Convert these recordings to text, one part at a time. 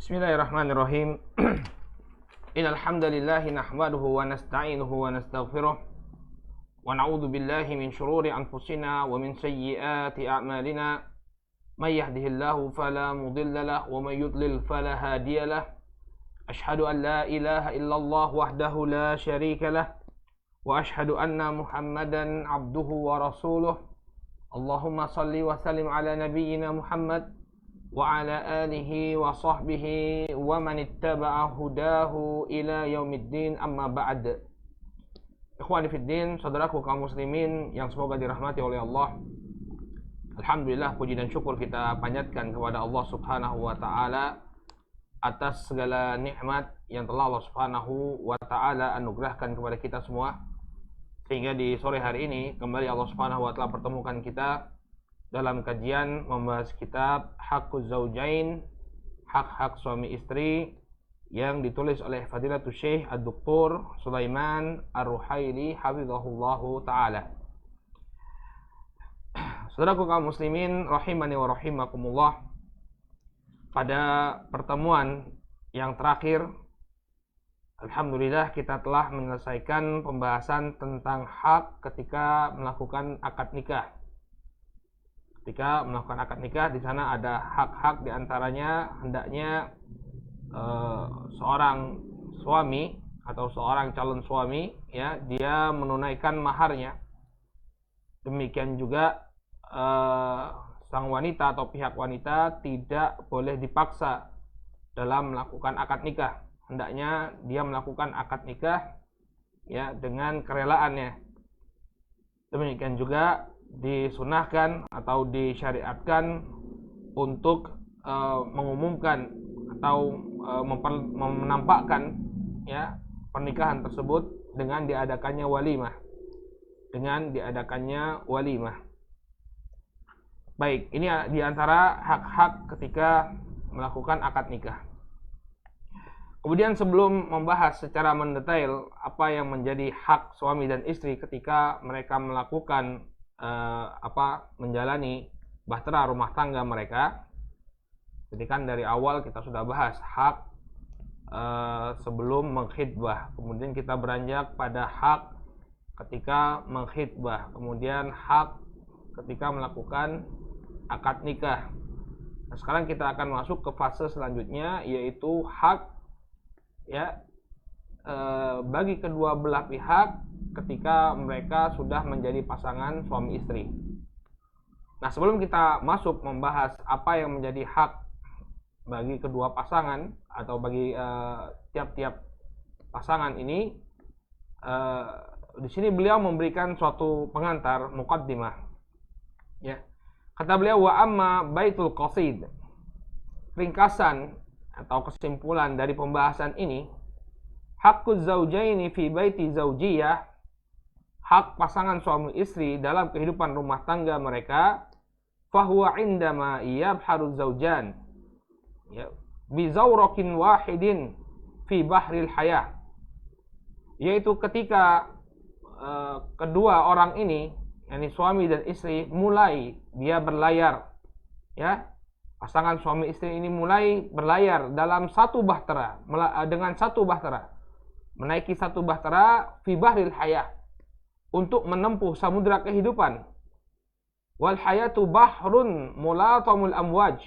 Bismillahirrahmanirrahim. Innal hamdalillah nahmaduhu wa nasta'inuhu wa nastaghfiruh wa na'udzu billahi min shururi anfusina wa min sayyiati a'malina. May yahdihillahu fala mudilla lahu wa may yudlil fala hadiya lahu. Ashhadu an la ilaha illallah wahdahu la syarika lahu wa ashhadu anna Muhammadan 'abduhu wa rasuluh. Allahumma shalli wa sallim ala nabiyyina Muhammad wa ala alihi wa sahbihi wa man ittaba'a hudahu ila yaumiddin, amma ba'd. Ikhwani fiddin, saudaraku kaum muslimin yang semoga dirahmati oleh Allah. Alhamdulillah, puji dan syukur kita panjatkan kepada Allah Subhanahu wa taala atas segala nikmat yang telah Allah Subhanahu wa taala anugerahkan kepada kita semua, sehingga di sore hari ini kembali Allah Subhanahu wa taala pertemukan kita dalam kajian membahas kitab Haqquz Zaujain, hak-hak suami istri, yang ditulis oleh Fadilatul Syekh Ad-Doktor Sulaiman Ar-Ruhaili hafizahullahu taala. Saudaraku kaum muslimin rahimani wa rahimakumullah, pada pertemuan yang terakhir alhamdulillah kita telah menyelesaikan pembahasan tentang hak ketika melakukan akad nikah. Ketika melakukan akad nikah, di sana ada hak-hak, diantaranya hendaknya seorang suami atau seorang calon suami, ya, dia menunaikan maharnya. Demikian juga sang wanita atau pihak wanita tidak boleh dipaksa dalam melakukan akad nikah. Hendaknya dia melakukan akad nikah, ya, dengan kerelaannya. Demikian juga disunahkan atau disyariatkan untuk mengumumkan atau menampakkan, ya, pernikahan tersebut dengan diadakannya walimah. Baik, ini diantara hak-hak ketika melakukan akad nikah. Kemudian sebelum membahas secara mendetail apa yang menjadi hak suami dan istri ketika mereka melakukan menjalani bahtera rumah tangga mereka. Jadi kan dari awal kita sudah bahas hak sebelum mengkhitbah, kemudian kita beranjak pada hak ketika mengkhitbah, kemudian hak ketika melakukan akad nikah. Nah, sekarang kita akan masuk ke fase selanjutnya, yaitu hak, ya, bagi kedua belah pihak ketika mereka sudah menjadi pasangan suami istri. Nah, sebelum kita masuk membahas apa yang menjadi hak bagi kedua pasangan atau bagi tiap-tiap pasangan ini, di sini beliau memberikan suatu pengantar, muqaddimah. Ya. Kata beliau, wa amma baitul qasid. Ringkasan atau kesimpulan dari pembahasan ini, haqquz zaujaini fi baiti zaujiyah, hak pasangan suami istri dalam kehidupan rumah tangga mereka, fahuwa indama yabharu zaujan, ya, bi zawrakin wahidin fi bahril hayah, yaitu ketika kedua orang ini, yakni suami dan istri, mulai dia berlayar, ya, pasangan suami istri ini mulai berlayar dalam satu bahtera, dengan satu bahtera, menaiki satu bahtera fi bahril hayah, untuk menempuh samudra kehidupan. Wal hayatu bahrun mulatamul amwaj.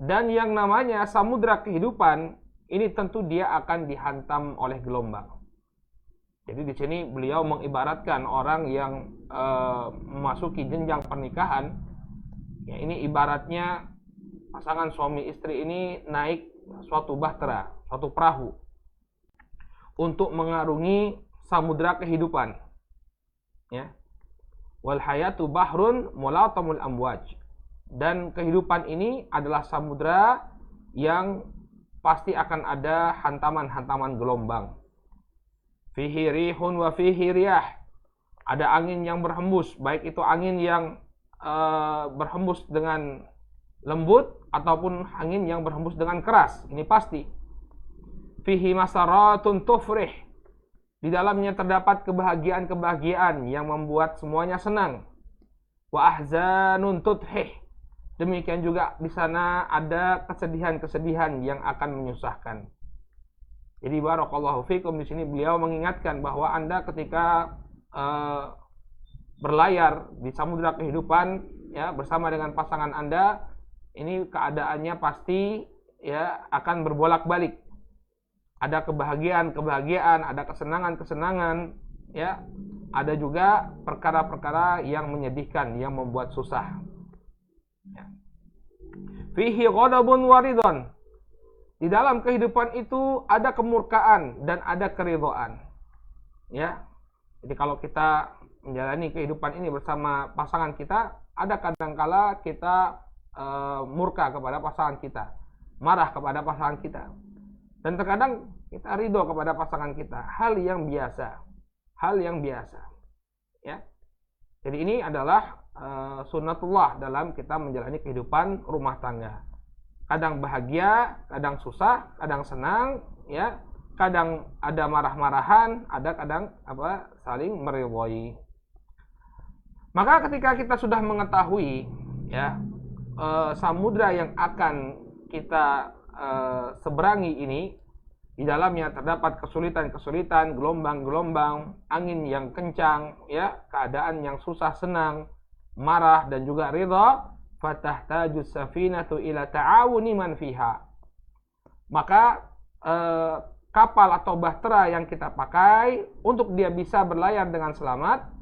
Dan yang namanya samudra kehidupan ini tentu dia akan dihantam oleh gelombang. Jadi di sini beliau mengibaratkan orang yang memasuki jenjang pernikahan, ya, ini ibaratnya pasangan suami istri ini naik suatu bahtera, suatu perahu untuk mengarungi samudra kehidupan, ya. Wal hayatu bahrun mulatamul amwaj. Dan kehidupan ini adalah samudra yang pasti akan ada hantaman-hantaman gelombang. Fihi rihun wa fihi riyah. Ada angin yang berhembus, baik itu angin yang berhembus dengan lembut ataupun angin yang berhembus dengan keras, ini pasti. Fihi masaratun tufrih. Di dalamnya terdapat kebahagiaan-kebahagiaan yang membuat semuanya senang. Wa ahzanun tudhih. Demikian juga di sana ada kesedihan-kesedihan yang akan menyusahkan. Jadi barakallahu fikum, di sini beliau mengingatkan bahwa Anda ketika berlayar di samudra kehidupan ya bersama dengan pasangan Anda, ini keadaannya pasti ya akan berbolak-balik. Ada kebahagiaan, ada kesenangan, ya. Ada juga perkara-perkara yang menyedihkan, yang membuat susah. Ya. Fihi ghadabun waridon. Di dalam kehidupan itu ada kemurkaan dan ada keridhaan. Ya. Jadi kalau kita menjalani kehidupan ini bersama pasangan kita, ada kadangkala kita murka kepada pasangan kita, marah kepada pasangan kita. Dan terkadang kita ridho kepada pasangan kita, hal yang biasa. Ya. Jadi ini adalah sunnatullah dalam kita menjalani kehidupan rumah tangga. Kadang bahagia, kadang susah, kadang senang, ya. Kadang ada marah-marahan, ada kadang saling meridhoi. Maka ketika kita sudah mengetahui ya samudra yang akan kita seberangi ini, di dalamnya terdapat kesulitan-kesulitan, gelombang-gelombang, angin yang kencang, ya, keadaan yang susah senang, marah dan juga ridha, fatahtajus safinatu ila ta'awuni man fiha. Maka kapal atau bahtera yang kita pakai untuk dia bisa berlayar dengan selamat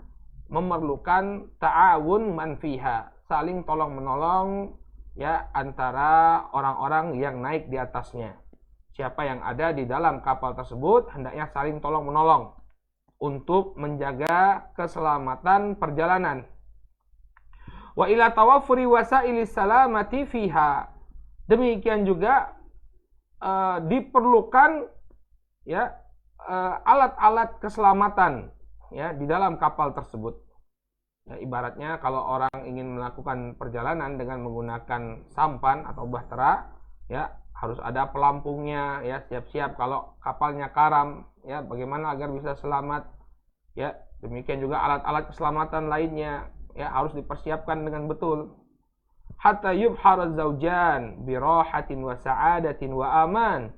memerlukan ta'awun man fiha, saling tolong-menolong ya antara orang-orang yang naik di atasnya. Siapa yang ada di dalam kapal tersebut hendaknya saling tolong-menolong untuk menjaga keselamatan perjalanan. Wa ila tawaffuri wasailis salamati fiha. Demikian juga diperlukan ya alat-alat keselamatan ya di dalam kapal tersebut. Ya, ibaratnya kalau orang ingin melakukan perjalanan dengan menggunakan sampan atau bahtera, ya harus ada pelampungnya, ya siap-siap kalau kapalnya karam, ya bagaimana agar bisa selamat, ya demikian juga alat-alat keselamatan lainnya, ya harus dipersiapkan dengan betul. Hatta yubhar zaujan bi rahatin wa sa'adatin wa aman.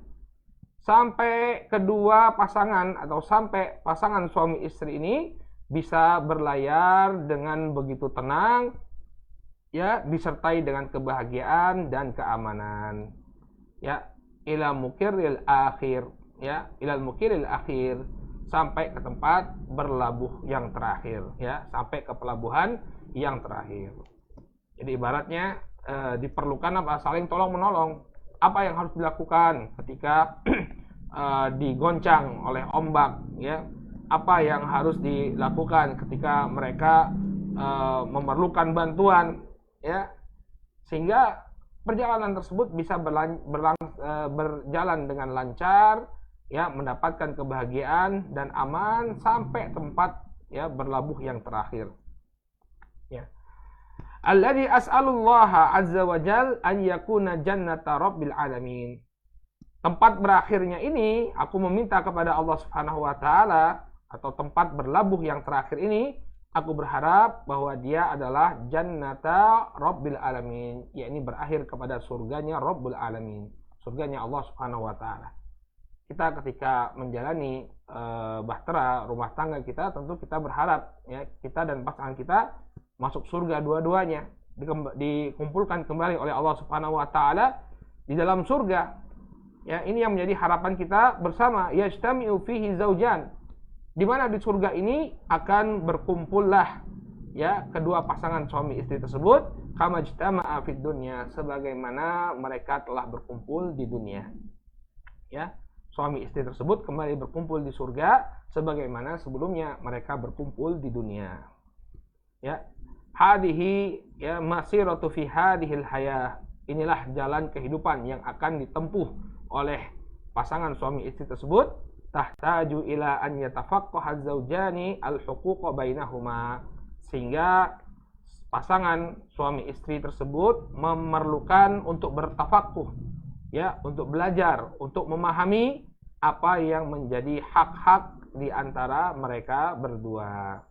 Sampai kedua pasangan atau sampai pasangan suami istri ini bisa berlayar dengan begitu tenang, ya disertai dengan kebahagiaan dan keamanan. Ya, ila mukiril akhir, ya, ilal mukiril akhir, sampai ke tempat berlabuh yang terakhir, ya, sampai ke pelabuhan yang terakhir. Jadi ibaratnya diperlukan saling tolong-menolong. Apa yang harus dilakukan ketika digoncang oleh ombak, ya? Apa yang harus dilakukan ketika mereka memerlukan bantuan, ya? Sehingga perjalanan tersebut bisa berjalan dengan lancar, ya, mendapatkan kebahagiaan dan aman sampai tempat ya berlabuh yang terakhir. Ya. Alladzi as'alullaha azza wa jal an yakuna jannata rabbil alamin. Tempat berakhirnya ini aku meminta kepada Allah Subhanahu wa taala, atau tempat berlabuh yang terakhir ini aku berharap bahwa dia adalah jannata rabbil alamin, yakni berakhir kepada surganya Rabbul alamin, surganya Allah Subhanahu wa taala. Kita ketika menjalani bahtera rumah tangga kita, tentu kita berharap ya kita dan pasangan kita masuk surga dua-duanya, dikumpulkan kembali oleh Allah Subhanahu wa taala di dalam surga. Ya, ini yang menjadi harapan kita bersama, yajtami'u fihi zaujan. Di mana di surga ini akan berkumpullah ya kedua pasangan suami istri tersebut, kama ijtama'a fid dunya, sebagaimana mereka telah berkumpul di dunia. Ya, suami istri tersebut kembali berkumpul di surga sebagaimana sebelumnya mereka berkumpul di dunia. Ya, hadhihi ya masiratu fi hadhil hayah. Inilah jalan kehidupan yang akan ditempuh oleh pasangan suami istri tersebut. Tahtaju ila an yatafaqqaha az-zawjani al-huquqa bainahuma, sehingga pasangan suami istri tersebut memerlukan untuk bertafaqquh, ya, untuk belajar, untuk memahami apa yang menjadi hak-hak di antara mereka berdua.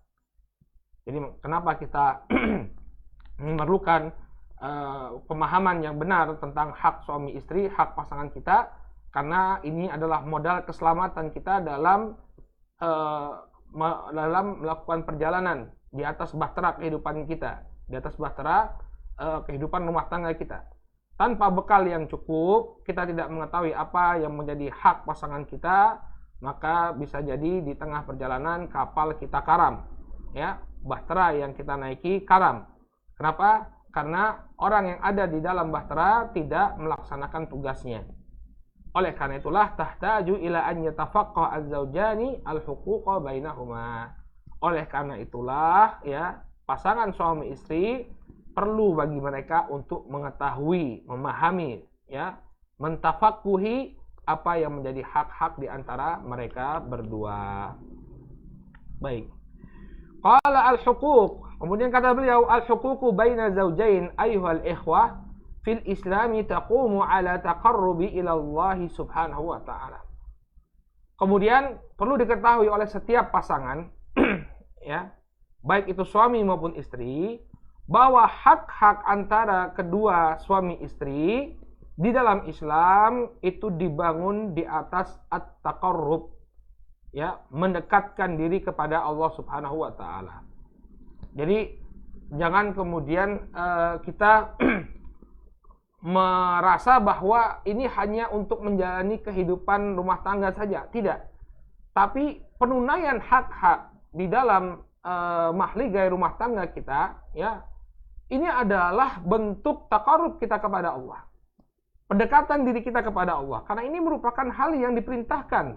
Jadi kenapa kita memerlukan pemahaman yang benar tentang hak suami istri, hak pasangan kita, karena ini adalah modal keselamatan kita dalam melakukan perjalanan di atas bahtera kehidupan kita, di atas bahtera kehidupan rumah tangga kita. Tanpa bekal yang cukup, kita tidak mengetahui apa yang menjadi hak pasangan kita, maka bisa jadi di tengah perjalanan kapal kita karam, ya, bahtera yang kita naiki karam. Kenapa? Karena orang yang ada di dalam bahtera tidak melaksanakan tugasnya. Oleh karena itulah tahtaju ila an yatafaqqa az-zawjani al-huquqa bainahuma. Oleh karena itulah ya, pasangan suami istri perlu bagi mereka untuk mengetahui, memahami, ya, mentafaqquhi apa yang menjadi hak-hak di antara mereka berdua. Baik. Qala al-huquq. Kemudian kata beliau, al-huququ baina zawjain ayyuhal ikhwah fil islami taqumu ala taqarrubi ila Allah subhanahu wa ta'ala. Kemudian perlu diketahui oleh setiap pasangan ya, baik itu suami maupun istri, bahwa hak-hak antara kedua suami istri di dalam Islam itu dibangun di atas at-taqarrub, ya, mendekatkan diri kepada Allah Subhanahu wa taala. Jadi jangan kemudian kita merasa bahwa ini hanya untuk menjalani kehidupan rumah tangga saja, tidak. Tapi penunaian hak-hak di dalam mahligai rumah tangga kita, ya, ini adalah bentuk taqarrub kita kepada Allah, pendekatan diri kita kepada Allah, karena ini merupakan hal yang diperintahkan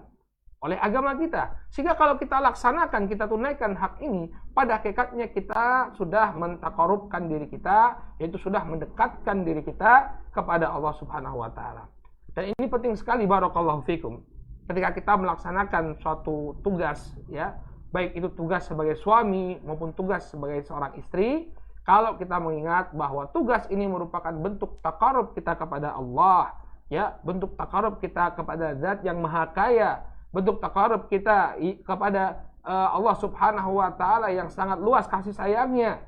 oleh agama kita. Sehingga kalau kita laksanakan, kita tunaikan hak ini, pada hakikatnya kita sudah mentaqarrubkan diri kita, yaitu sudah mendekatkan diri kita kepada Allah Subhanahu wa taala. Dan ini penting sekali, barakallahu fikum, ketika kita melaksanakan suatu tugas, ya, baik itu tugas sebagai suami maupun tugas sebagai seorang istri, kalau kita mengingat bahwa tugas ini merupakan bentuk taqarrub kita kepada Allah, ya, bentuk taqarrub kita kepada Zat yang Maha Kaya, bentuk taqarrub kita kepada Allah Subhanahu wa taala yang sangat luas kasih sayangnya,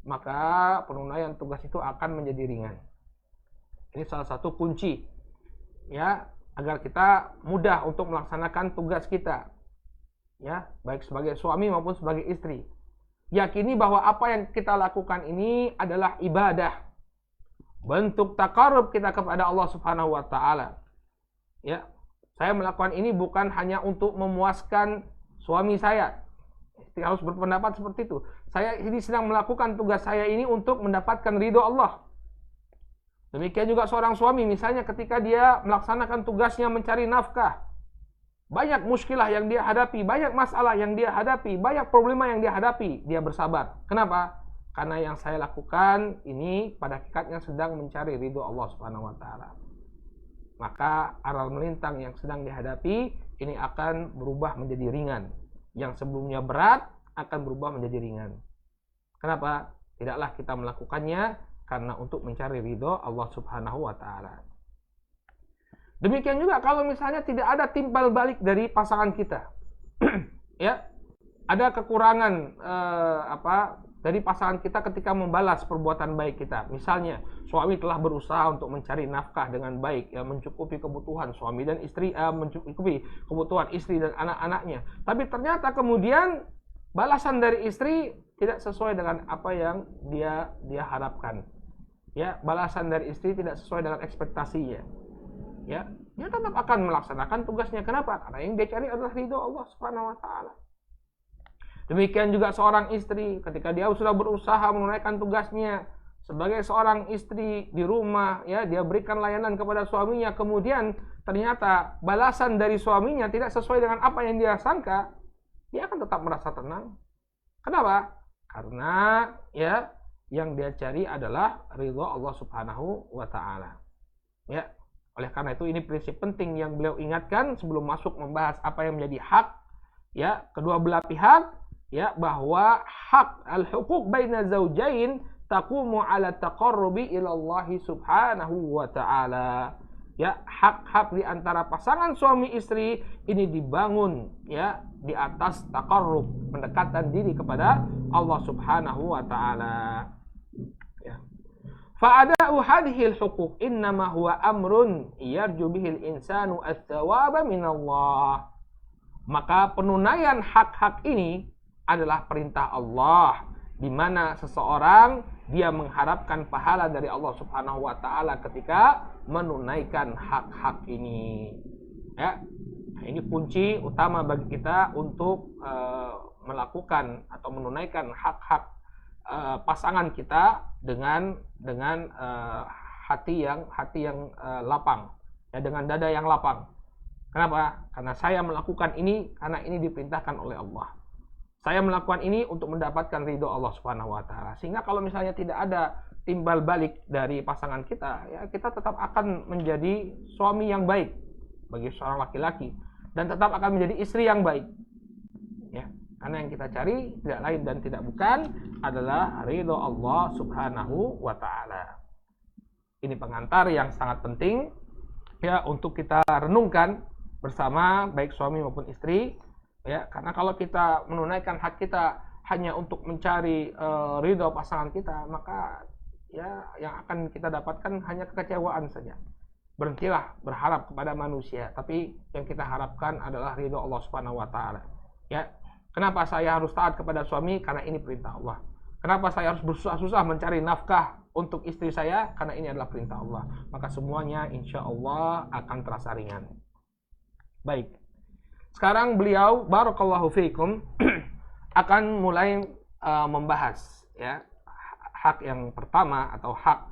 maka penunaian tugas itu akan menjadi ringan. Ini salah satu kunci, ya, agar kita mudah untuk melaksanakan tugas kita, ya, baik sebagai suami maupun sebagai istri. Yakini bahwa apa yang kita lakukan ini adalah ibadah, bentuk taqarrub kita kepada Allah Subhanahu wa taala. Ya, saya melakukan ini bukan hanya untuk memuaskan suami saya. Saya harus berpendapat seperti itu. Saya ini sedang melakukan tugas saya ini untuk mendapatkan ridho Allah. Demikian juga seorang suami, misalnya ketika dia melaksanakan tugasnya mencari nafkah, banyak muskilah yang dia hadapi, banyak masalah yang dia hadapi, banyak problema yang dia hadapi, dia bersabar. Kenapa? Karena yang saya lakukan ini pada hakikatnya sedang mencari ridho Allah Subhanahu wa taala. Maka aral melintang yang sedang dihadapi ini akan berubah menjadi ringan. Yang sebelumnya berat akan berubah menjadi ringan. Kenapa? Tidaklah kita melakukannya karena untuk mencari ridho Allah Subhanahu wa taala. Demikian juga kalau misalnya tidak ada timbal balik dari pasangan kita, ya, ada kekurangan dari pasangan kita ketika membalas perbuatan baik kita. Misalnya suami telah berusaha untuk mencari nafkah dengan baik, ya, mencukupi kebutuhan suami dan istri, mencukupi kebutuhan istri dan anak-anaknya. Tapi ternyata kemudian balasan dari istri tidak sesuai dengan apa yang dia harapkan. Ya, balasan dari istri tidak sesuai dengan ekspektasinya. Ya, dia tetap akan melaksanakan tugasnya. Kenapa? Karena yang dia cari adalah ridho Allah Subhanahu wa taala. Demikian juga seorang istri ketika dia sudah berusaha menunaikan tugasnya sebagai seorang istri di rumah, ya, dia berikan layanan kepada suaminya, kemudian ternyata balasan dari suaminya tidak sesuai dengan apa yang dia sangka, dia akan tetap merasa tenang. Kenapa? Karena, ya, yang dia cari adalah ridho Allah Subhanahu wa taala. Ya. Oleh karena itu ini prinsip penting yang beliau ingatkan sebelum masuk membahas apa yang menjadi hak, ya, kedua belah pihak, ya, bahwa hak al-huquq baina zawjain taqumu ala taqarrubi ila Allah Subhanahu wa taala. Ya, hak-hak di antara pasangan suami istri ini dibangun, ya, di atas taqarrub, pendekatan diri kepada Allah Subhanahu wa taala. Ya. Fa'ada'u hadhil huquq innama huwa amrun yarju bihil insanu ats-tsawaba minallah. Maka penunaian hak-hak ini adalah perintah Allah, di mana seseorang dia mengharapkan pahala dari Allah Subhanahu wa taala ketika menunaikan hak-hak ini. Ya. Nah, ini kunci utama bagi kita untuk melakukan atau menunaikan hak-hak pasangan kita dengan hati yang lapang, ya, dengan dada yang lapang. Kenapa? Karena saya melakukan ini karena ini diperintahkan oleh Allah. Saya melakukan ini untuk mendapatkan ridho Allah Subhanahu wa taala. Sehingga kalau misalnya tidak ada timbal balik dari pasangan kita, ya kita tetap akan menjadi suami yang baik bagi seorang laki-laki dan tetap akan menjadi istri yang baik. Ya. Karena yang kita cari tidak lain dan tidak bukan adalah ridho Allah Subhanahu wa taala. Ini pengantar yang sangat penting ya untuk kita renungkan bersama baik suami maupun istri ya, karena kalau kita menunaikan hak kita hanya untuk mencari ridho pasangan kita, maka ya yang akan kita dapatkan hanya kekecewaan saja. Berhentilah berharap kepada manusia, tapi yang kita harapkan adalah ridho Allah Subhanahu wa taala. Ya. Kenapa saya harus taat kepada suami? Karena ini perintah Allah. Kenapa saya harus bersusah-susah mencari nafkah untuk istri saya? Karena ini adalah perintah Allah. Maka semuanya insya Allah akan terasa ringan. Baik. Sekarang beliau, barakallahu fiikum, akan mulai membahas ya hak yang pertama atau hak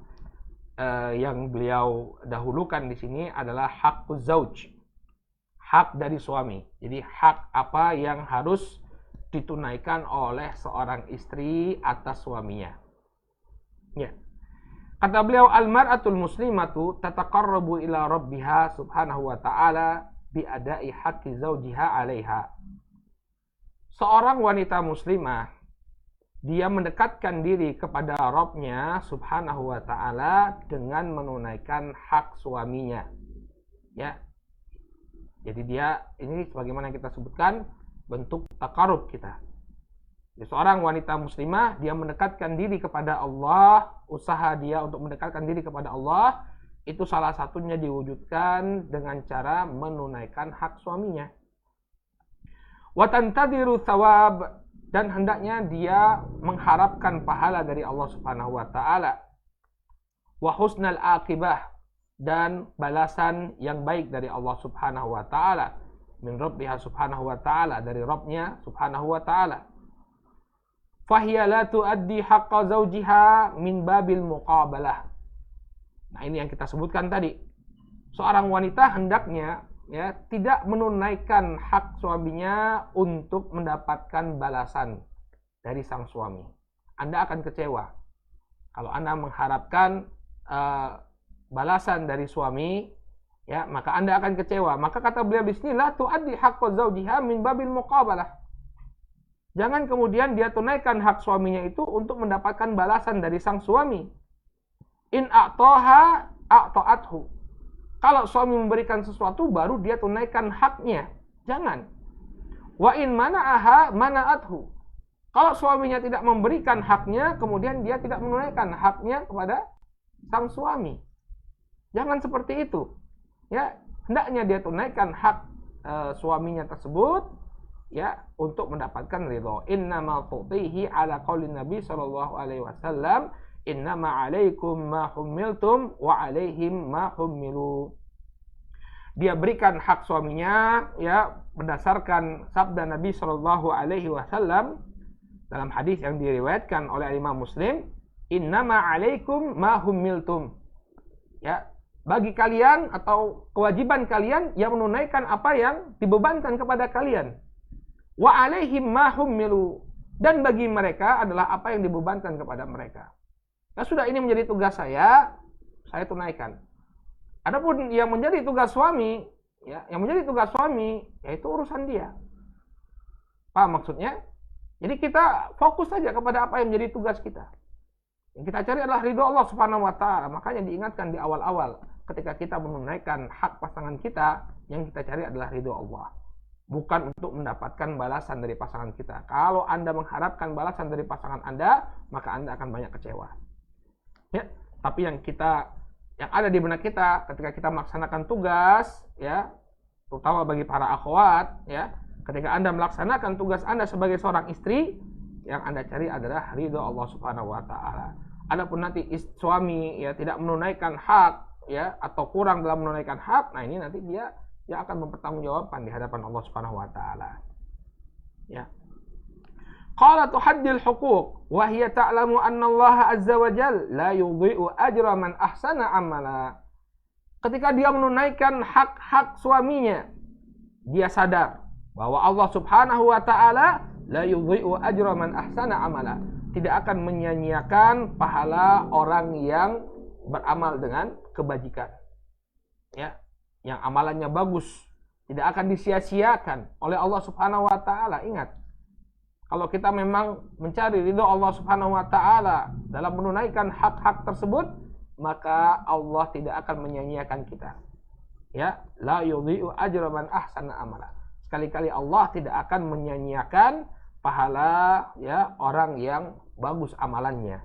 yang beliau dahulukan di sini adalah hakuz zauj. Hak dari suami. Jadi hak apa yang harus ditunaikan oleh seorang istri atas suaminya. Ya. Kata beliau, al-mar'atul muslimatu tataqarrabu ila rabbiha subhanahu wa ta'ala bi'ada'i haqqi zawjiha 'alaiha. Seorang wanita muslimah dia mendekatkan diri kepada Rabb-nya subhanahu wa ta'ala dengan menunaikan hak suaminya. Ya. Jadi dia ini sebagaimana kita sebutkan bentuk takarub kita. Jadi, seorang wanita muslimah dia mendekatkan diri kepada Allah, usaha dia untuk mendekatkan diri kepada Allah itu salah satunya diwujudkan dengan cara menunaikan hak suaminya. Wa tantadiru thawab, dan hendaknya dia mengharapkan pahala dari Allah Subhanahu wa taala. Wa husnal aqibah, dan balasan yang baik dari Allah Subhanahu wa taala. Min rabbiha subhanahu wa ta'ala, dari Rabbnya subhanahu wa ta'ala. Fahiya la tuaddi haqqa zawjiha min babil muqabalah. Nah, ini yang kita sebutkan tadi. Seorang wanita hendaknya ya tidak menunaikan hak suaminya untuk mendapatkan balasan dari sang suami. Anda akan kecewa kalau Anda mengharapkan balasan dari suami, ya, maka Anda akan kecewa. Maka kata beliau di sini, la tuaddi haqqa zawjiha min babil muqabalah. Jangan kemudian dia tunaikan hak suaminya itu untuk mendapatkan balasan dari sang suami. In a'taha a'ta'athu. Kalau suami memberikan sesuatu baru dia tunaikan haknya. Jangan. Wa in mana'aha mana'athu. Kalau suaminya tidak memberikan haknya, kemudian dia tidak menunaikan haknya kepada sang suami. Jangan seperti itu. Ya, hendaknya dia tunaikan hak suaminya tersebut ya untuk mendapatkan ridho. Innama tu'tihi ala qaulin Nabi sallallahu alaihi wasallam, innama 'alaikum ma humiltum wa 'alaihim ma humilu. Dia berikan hak suaminya ya berdasarkan sabda Nabi sallallahu alaihi wasallam dalam hadis yang diriwayatkan oleh Imam Muslim, innama 'alaikum ma humiltum. Ya, bagi kalian atau kewajiban kalian yang menunaikan apa yang dibebankan kepada kalian. Wa alaihim ma hummilu, dan bagi mereka adalah apa yang dibebankan kepada mereka. Nah, sudah ini menjadi tugas saya tunaikan. Adapun yang menjadi tugas suami, ya, yang menjadi tugas suami yaitu urusan dia. Paham maksudnya? Jadi kita fokus saja kepada apa yang menjadi tugas kita. Yang kita cari adalah ridho Allah Subhanahu wa taala. Makanya diingatkan di awal-awal, ketika kita menunaikan hak pasangan kita, yang kita cari adalah ridho Allah. Bukan untuk mendapatkan balasan dari pasangan kita. Kalau Anda mengharapkan balasan dari pasangan Anda, maka Anda akan banyak kecewa. Ya. Tapi yang ada di benak kita ketika kita melaksanakan tugas, ya, terutama bagi para akhwat, ya, ketika Anda melaksanakan tugas Anda sebagai seorang istri, yang Anda cari adalah ridho Allah Subhanahu wa taala. Adapun nanti suami ya tidak menunaikan hak, ya, atau kurang dalam menunaikan hak, nah ini nanti dia akan mempertanggungjawabkan di hadapan Allah Subhanahu wa taala. Ya. Qala tuhaddil huquq wa hiya ta'lamu anna Allah azza wa jalla la yudhi'u ajra man ahsana amala. Ketika dia menunaikan hak-hak suaminya, dia sadar bahwa Allah Subhanahu wa taala la yudhi'u ajra man ahsana amala, tidak akan menyia-nyiakan pahala orang yang beramal dengan kebajikan. Ya, yang amalannya bagus, tidak akan disia-siakan oleh Allah Subhanahu wa taala. Ingat, kalau kita memang mencari ridho Allah Subhanahu wa taala dalam menunaikan hak-hak tersebut, maka Allah tidak akan menyia-nyiakan kita. Ya, la yudhi'u ajra man ahsana amala. Sekali-kali Allah tidak akan menyia-nyiakan pahala, ya, orang yang bagus amalannya.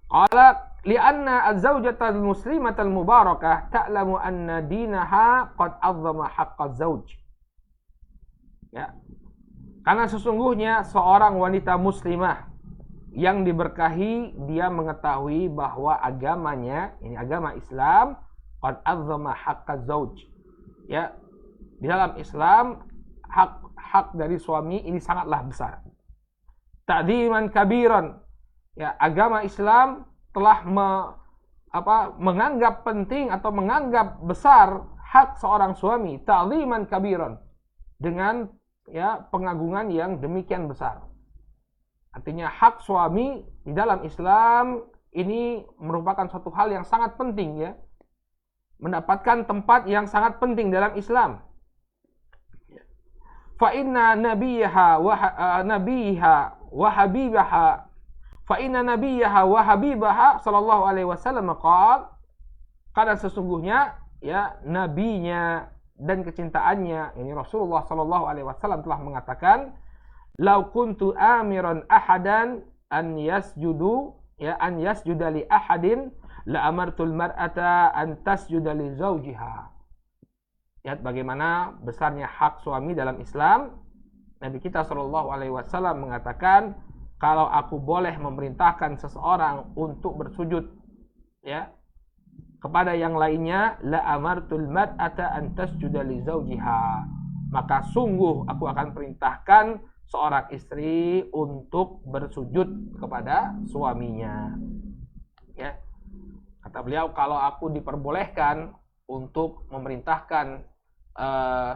Qala li'anna az-zawjata al-muslimata al-mubarakah ta'lamu anna dinaha qad 'azzama haqqa az-zawj. Ya. Karena sesungguhnya seorang wanita muslimah yang diberkahi, dia mengetahui bahwa agamanya, ini agama Islam, qad 'azzama haqqa az-zawj. Ya. Di dalam Islam hak dari suami ini sangatlah besar. Ta'dziman kabiran. Ya, agama Islam telah menganggap penting atau menganggap besar hak seorang suami, ta'dziman kabiran, dengan, ya, pengagungan yang demikian besar. Artinya hak suami di dalam Islam ini merupakan suatu hal yang sangat penting, ya. Mendapatkan tempat yang sangat penting dalam Islam. Fa inna nabiyaha wa habibaha sallallahu alaihi wasallam qala, karena sesungguhnya, ya, nabinya dan kecintaannya, ini Rasulullah sallallahu alaihi wasallam telah mengatakan, lau kuntu amiran ahadan an yasjuda li ahadin la amartul mar'ata an tasjuda li zawjiha. Lihat bagaimana besarnya hak suami dalam Islam. Nabi kita sallallahu alaihi wasallam mengatakan, kalau aku boleh memerintahkan seseorang untuk bersujud, ya, kepada yang lainnya, la amartul mar'ata an tasjuda li zawjiha, maka sungguh aku akan perintahkan seorang istri untuk bersujud kepada suaminya. Ya. Kata beliau, kalau aku diperbolehkan untuk memerintahkan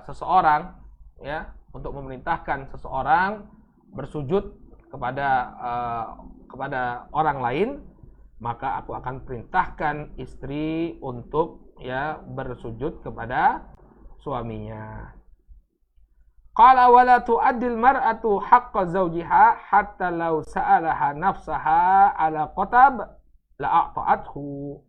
seseorang, ya, untuk memerintahkan seseorang bersujud kepada orang lain, maka aku akan perintahkan istri untuk, ya, bersujud kepada suaminya. Qala wala tu'addil mar'atu haqqa zawjiha hatta law sa'alaha nafsaha ala qatab la'ata'athu.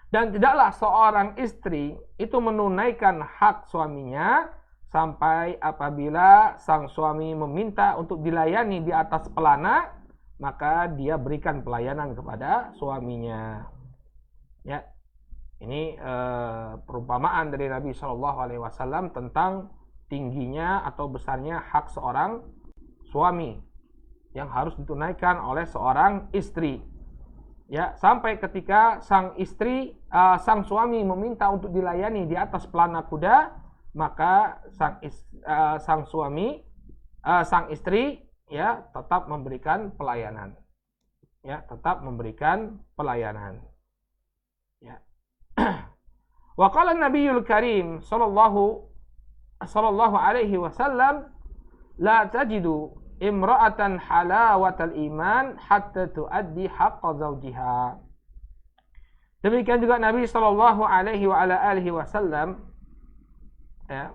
Dan tidaklah seorang istri itu menunaikan hak suaminya sampai apabila sang suami meminta untuk dilayani di atas pelana, maka dia berikan pelayanan kepada suaminya. Ya, ini perumpamaan dari Nabi Shallallahu Alaihi Wasallam tentang tingginya atau besarnya hak seorang suami yang harus ditunaikan oleh seorang istri. Ya, sampai ketika sang suami meminta untuk dilayani di atas pelana kuda, maka sang istri, ya, tetap memberikan pelayanan. Ya, tetap memberikan pelayanan. Ya. Wa qala Nabiyul Karim sallallahu alaihi wasallam, la tajidu imra'atan halawatal iman hatta tuaddi haqqa zawjiha. Demikian juga Nabi sallallahu alaihi wasallam, ya,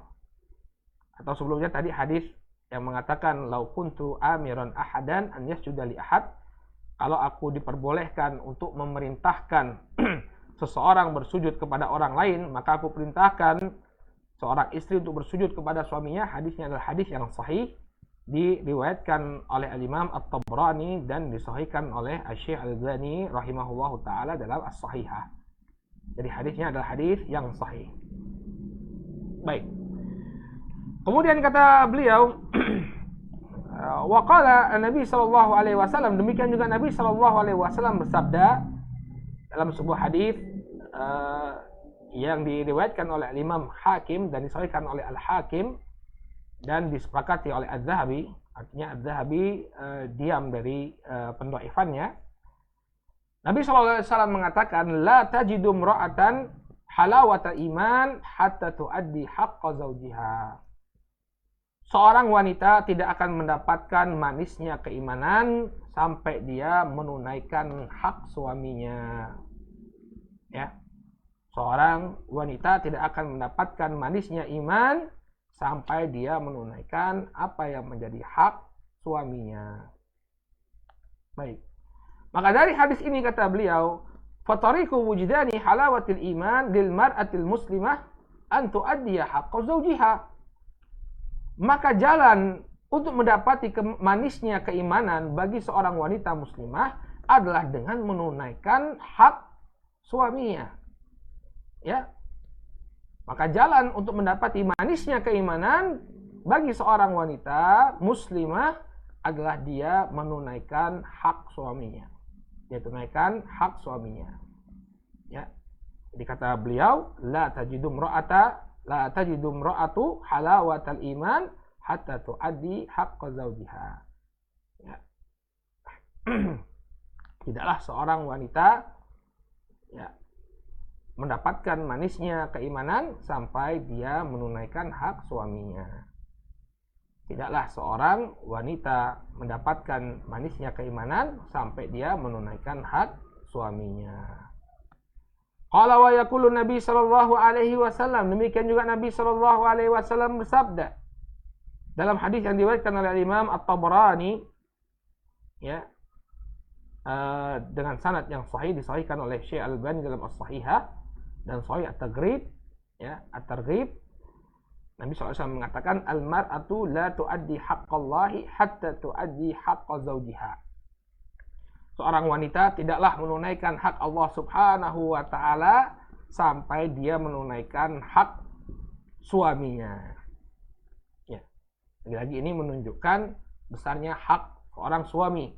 atau sebelumnya tadi hadis yang mengatakan lau kuntu amiran ahadan an yasjuda li ahad, kalau aku diperbolehkan untuk memerintahkan seseorang bersujud kepada orang lain, maka aku perintahkan seorang istri untuk bersujud kepada suaminya. Hadisnya adalah hadis yang sahih, diriwayatkan oleh Al-Imam At-Tabrani dan disahihkan oleh Asy-Syaikh Al-Albani rahimahullahu taala dalam As-Shahihah. Jadi hadisnya adalah hadis yang sahih. Baik. Kemudian kata beliau wa qala Nabi sallallahu alaihi wasallam, demikian juga Nabi sallallahu alaihi wasallam bersabda dalam sebuah hadis yang diriwayatkan oleh Imam Hakim dan disahihkan oleh Al-Hakim dan disepakati oleh Az-Zahabi. Artinya Az-Zahabi diam dari pendhaifannya. Nabi SAW mengatakan, la tajidu imra'atan halawata iman hatta tuaddi haqqa zawjiha. Seorang wanita tidak akan mendapatkan manisnya keimanan sampai dia menunaikan hak suaminya. Ya. Seorang wanita tidak akan mendapatkan manisnya iman sampai dia menunaikan apa yang menjadi hak suaminya. Baik. Maka dari hadis ini kata beliau, fatariqu wujdani halawatil iman lil mar'atil muslimah an tuaddiya haqqa zawjiha. Maka jalan untuk mendapati manisnya keimanan bagi seorang wanita muslimah adalah dengan menunaikan hak suaminya. Ya. Maka jalan untuk mendapati manisnya keimanan bagi seorang wanita muslimah adalah dia menunaikan hak suaminya. Dia tunaikan hak suaminya. Ya. Jadi kata beliau, la tajidu imra'atu halawatal iman hatta tuaddi haqqa zawjiha. Ya. Tidaklah seorang wanita ya mendapatkan manisnya keimanan sampai dia menunaikan hak suaminya. Tidaklah seorang wanita mendapatkan manisnya keimanan sampai dia menunaikan hak suaminya. Qala wa yaqulu Nabi sallallahu alaihi wasallam, demikian juga Nabi sallallahu alaihi wasallam bersabda dalam hadis yang diriwayatkan oleh Imam At-Tabrani ya dengan sanad yang sahih, disahihkan oleh Syekh Al-Albani dalam As-Sahihah dan Sahih At-Targhib ya, At-Targhib. Nabi SAW mengatakan al-mar'atu la tuaddi haqqallahi hatta tuaddi haqqa zawjiha. Seorang wanita tidaklah menunaikan hak Allah Subhanahu wa taala sampai dia menunaikan hak suaminya. Ya. Lagi-lagi ini menunjukkan besarnya hak seorang suami.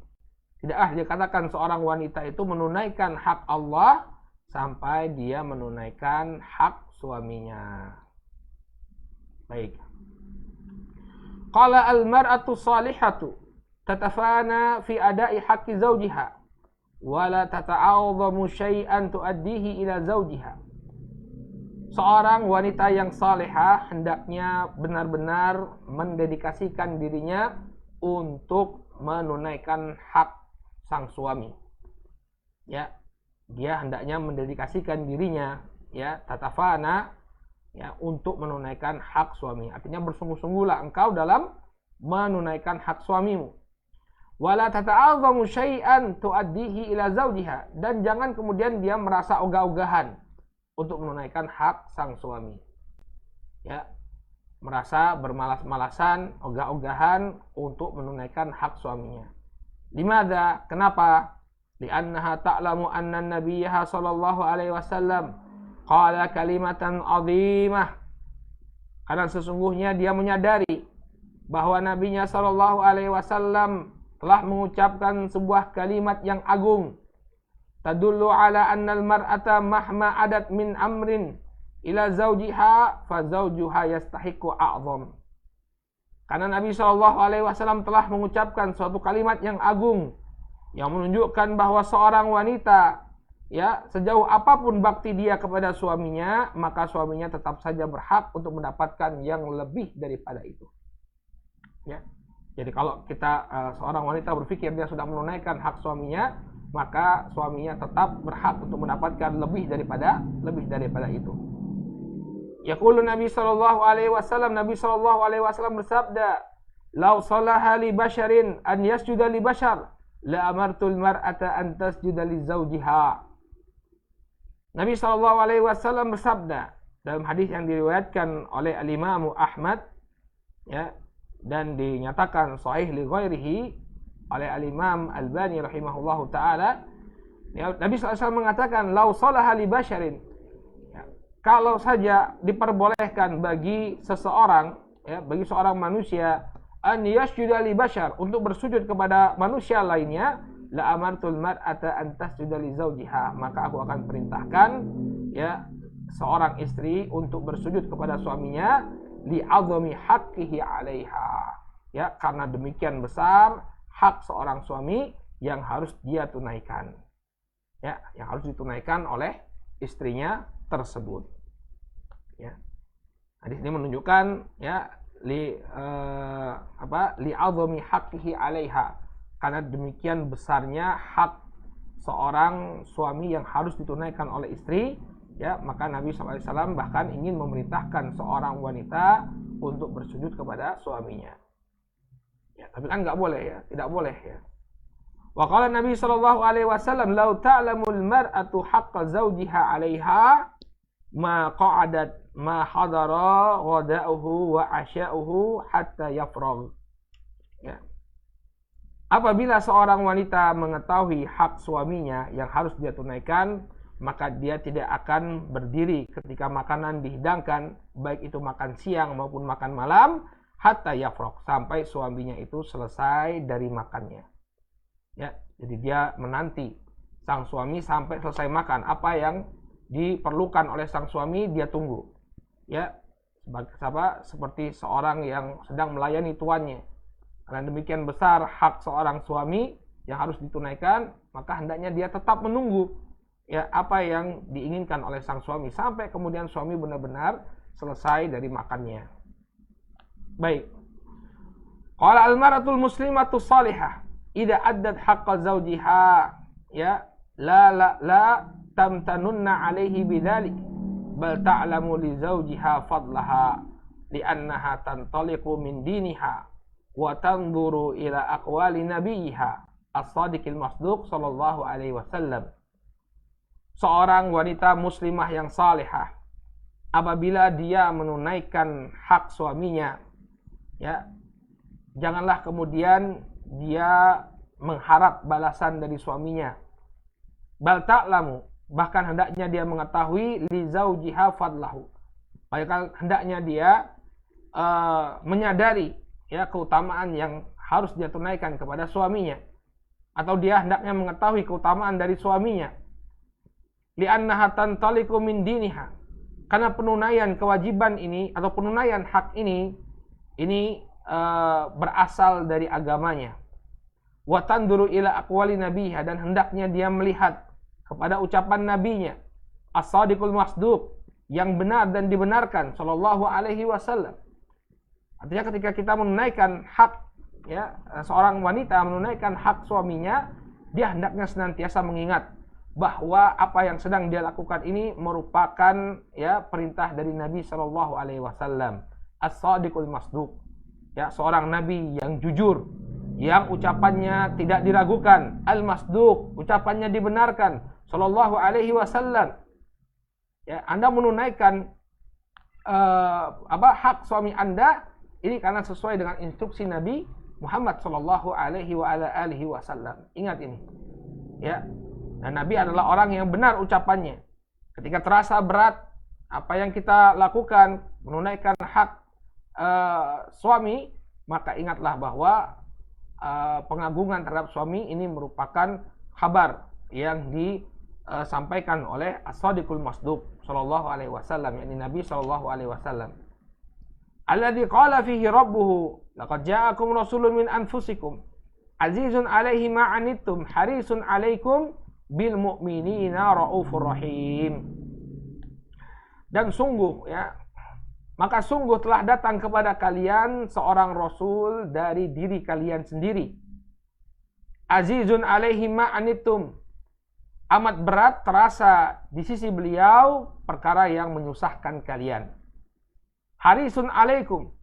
Tidaklah dikatakan seorang wanita itu menunaikan hak Allah sampai dia menunaikan hak suaminya. Baik. Qala al-mar'atu salihatu tatafana fi ada'i haqqi zawjiha wa la tata'awzamu syai'an tuaddihi ila zawjiha. Seorang wanita yang salihah hendaknya benar-benar mendedikasikan dirinya untuk menunaikan hak sang suami. Ya, dia hendaknya mendedikasikan dirinya ya tatafana ya untuk menunaikan hak suami. Artinya bersungguh-sungguhlah engkau dalam menunaikan hak suamimu. Wala tata'azzamu syai'an tuaddihi ila zawjiha, dan jangan kemudian dia merasa ogah-ogahan untuk menunaikan hak sang suami. Ya, merasa bermalas-malasan, ogah-ogahan untuk menunaikan hak suaminya. Limadza? Kenapa? Li'annaha ta'lamu anna nabiyya sallallahu alaihi wasallam qala kalimatan 'azimah. Karena sesungguhnya dia menyadari bahwa nabinya sallallahu alaihi wasallam telah mengucapkan sebuah kalimat yang agung. Tadullu ala annal mar'ata mahma adat min amrin ila zawjiha fa zawjuha yastahiqu a'zam. Karena Nabi sallallahu alaihi wasallam telah mengucapkan suatu kalimat yang agung yang menunjukkan bahwa seorang wanita ya sejauh apapun bakti dia kepada suaminya, maka suaminya tetap saja berhak untuk mendapatkan yang lebih daripada itu. Ya. Jadi kalau kita seorang wanita berpikir dia sudah menunaikan hak suaminya, maka suaminya tetap berhak untuk mendapatkan lebih daripada itu. Yaqulu Nabi sallallahu alaihi wasallam, Nabi sallallahu alaihi wasallam bersabda, "Lau salaha li basharin an yasjuda li bashar, la amartul mar'ata an tasjuda li zawjiha." Nabi sallallahu alaihi wasallam bersabda dalam hadis yang diriwayatkan oleh Al-Imam Ahmad ya, dan dinyatakan sahih li ghairihi oleh al-Imam Albani rahimahullahu taala, ya, Nabi SAW mengatakan lau salaha li basyarin, ya, kalau saja diperbolehkan bagi seseorang, ya, bagi seorang manusia, an yasjuda li basyar, untuk bersujud kepada manusia lainnya, la amartul mar'ata an tasjuda li zawjiha, maka aku akan perintahkan, ya, seorang istri untuk bersujud kepada suaminya, li'azami haqqihi 'alaiha, ya, karena demikian besar hak seorang suami yang harus dia tunaikan, ya, yang harus ditunaikan oleh istrinya tersebut, ya. Hadis ini menunjukkan, ya, li'azami haqqihi 'alaiha, karena demikian besarnya hak seorang suami yang harus ditunaikan oleh istri, ya, maka Nabi SAW bahkan ingin memerintahkan seorang wanita untuk bersujud kepada suaminya. Ya, tapi kan nggak boleh, ya, tidak boleh, ya. Wa qala Nabi SAW, "Lau ta'lamul mar'atu haqqa zawjiha 'alaiha ma qa'adat ma hadara ghada'uhu wa 'asha'uhu hatta yafragh." Ya. Apabila seorang wanita mengetahui hak suaminya yang harus dia tunaikan, maka dia tidak akan berdiri ketika makanan dihidangkan, baik itu makan siang maupun makan malam, hatta yafraq, sampai suaminya itu selesai dari makannya. Ya, jadi dia menanti sang suami sampai selesai makan. Apa yang diperlukan oleh sang suami dia tunggu. Ya, seperti seorang yang sedang melayani tuannya. Karena demikian besar hak seorang suami yang harus ditunaikan, maka hendaknya dia tetap menunggu, ya, apa yang diinginkan oleh sang suami sampai kemudian suami benar-benar selesai dari makannya. Baik. Qala al-mar'atul muslimatu salihah idza addat haqqa zawjiha, ya, la tamtanunna 'alaihi bidzalik bal ta'lamu li zawjiha fadlaha li'annaha tantaliqu min diniha wa tanzuru ila aqwali nabiyha as-sadiqil masduq sallallahu alaihi wasallam. Seorang wanita muslimah yang salihah, apabila dia menunaikan hak suaminya, ya, janganlah kemudian dia mengharap balasan dari suaminya. Bal ta'lamu, bahkan hendaknya dia mengetahui li zaujiha fadlahu, bahkan hendaknya dia menyadari, ya, keutamaan yang harus dia tunaikan kepada suaminya, atau dia hendaknya mengetahui keutamaan dari suaminya. Li'annaha tantaliqu min diniha, karena penunaian kewajiban ini atau penunaian hak ini berasal dari agamanya. Wa tanduru ila aqwali nabiha, dan hendaknya dia melihat kepada ucapan nabinya as-sadiqul masduq, yang benar dan dibenarkan, sallallahu alaihi wasallam. Artinya ketika kita menunaikan hak, ya, seorang wanita menunaikan hak suaminya, dia hendaknya senantiasa mengingat bahwa apa yang sedang dia lakukan ini merupakan, ya, perintah dari Nabi sallallahu alaihi wasallam, as-sadiqul masduq, ya, seorang nabi yang jujur, yang ucapannya tidak diragukan, al-masduq, ucapannya dibenarkan, sallallahu alaihi wasallam. Ya, Anda menunaikan hak suami Anda ini karena sesuai dengan instruksi Nabi Muhammad sallallahu alaihi wasallam. Ingat ini. Ya. Dan Nabi adalah orang yang benar ucapannya. Ketika terasa berat apa yang kita lakukan, menunaikan hak suami, maka ingatlah bahwa pengagungan terhadap suami ini merupakan kabar yang disampaikan oleh as-sadiqul masduq sallallahu alaihi wasallam, yakni Nabi sallallahu alaihi wasallam. Alladzi qala fihi rabbuhu laqad ja'akum rasulun min anfusikum azizun 'alaihi ma 'anittum harisun 'alaikum bil mu'minina raufur rahim. Dan sungguh, ya, maka sungguh telah datang kepada kalian seorang rasul dari diri kalian sendiri. Azizun 'alaihi ma 'anittum, amat berat terasa di sisi beliau perkara yang menyusahkan kalian. Harisun 'alaikum,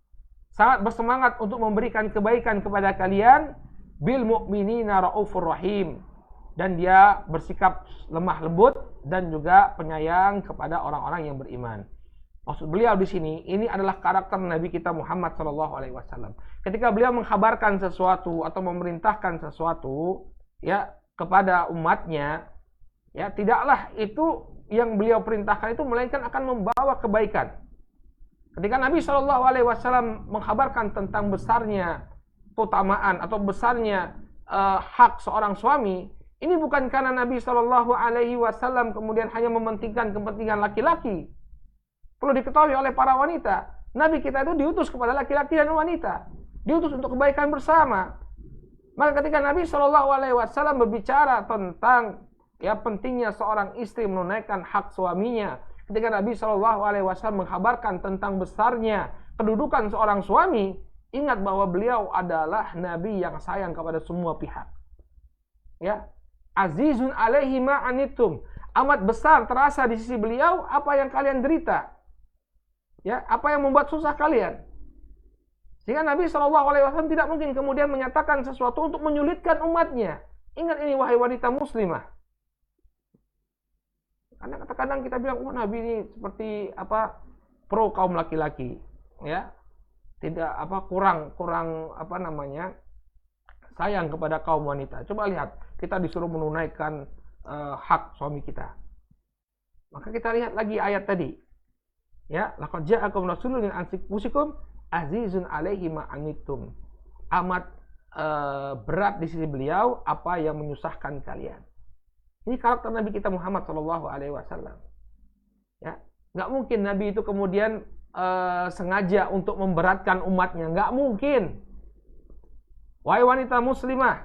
sangat bersemangat untuk memberikan kebaikan kepada kalian. Bil mu'minina raufur rahim, dan dia bersikap lemah lembut dan juga penyayang kepada orang-orang yang beriman. Maksud beliau di sini, ini adalah karakter Nabi kita Muhammad SAW. Ketika beliau mengkhabarkan sesuatu atau memerintahkan sesuatu, ya, kepada umatnya, ya, tidaklah itu yang beliau perintahkan itu melainkan akan membawa kebaikan. Ketika Nabi SAW mengkhabarkan tentang besarnya keutamaan atau besarnya hak seorang suami, ini bukan karena Nabi SAW kemudian hanya mementingkan kepentingan laki-laki. Perlu diketahui oleh para wanita, Nabi kita itu diutus kepada laki-laki dan wanita, diutus untuk kebaikan bersama. Maka ketika Nabi SAW berbicara tentang ya pentingnya seorang istri menunaikan hak suaminya, ketika Nabi SAW mengkabarkan tentang besarnya kedudukan seorang suami, ingat bahwa beliau adalah Nabi yang sayang kepada semua pihak. Ya, azizun alaihi ma anittum, amat besar terasa di sisi beliau apa yang kalian derita. Ya, apa yang membuat susah kalian. Sehingga Nabi SAW tidak mungkin kemudian menyatakan sesuatu untuk menyulitkan umatnya. Ingat ini wahai wanita muslimah. Karena kadang-kadang kita bilang, oh Nabi ini seperti apa pro kaum laki-laki, ya. Tidak apa kurang apa namanya sayang kepada kaum wanita. Coba lihat, kita disuruh menunaikan hak suami kita. Maka kita lihat lagi ayat tadi. Ya, laqad ja'akum rasulun min anfusikum azizun 'alaihi ma anittum. Amat berat di sisi beliau apa yang menyusahkan kalian. Ini karakter Nabi kita Muhammad SAW. Ya, nggak mungkin Nabi itu kemudian sengaja untuk memberatkan umatnya, nggak mungkin. Wahai wanita muslimah,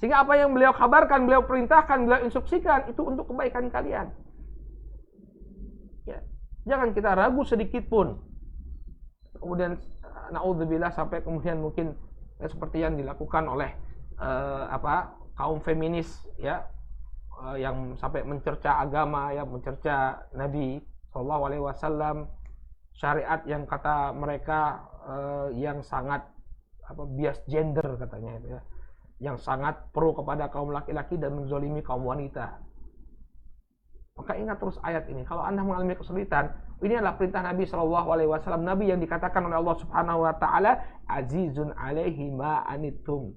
sehingga apa yang beliau kabarkan, beliau perintahkan, beliau instruksikan itu untuk kebaikan kalian. Ya, jangan kita ragu sedikit pun. Kemudian naudzubillah sampai kemudian mungkin seperti yang dilakukan oleh kaum feminis, ya, yang sampai mencerca agama, ya, mencerca Nabi SAW. Syariat yang kata mereka yang sangat bias gender katanya itu, ya, yang sangat pro kepada kaum laki-laki dan menzolimi kaum wanita. Maka ingat terus ayat ini. Kalau Anda mengalami kesulitan, ini adalah perintah Nabi SAW, Nabi yang dikatakan oleh Allah Subhanahu Wa Taala, azizun alaihi ma anittum.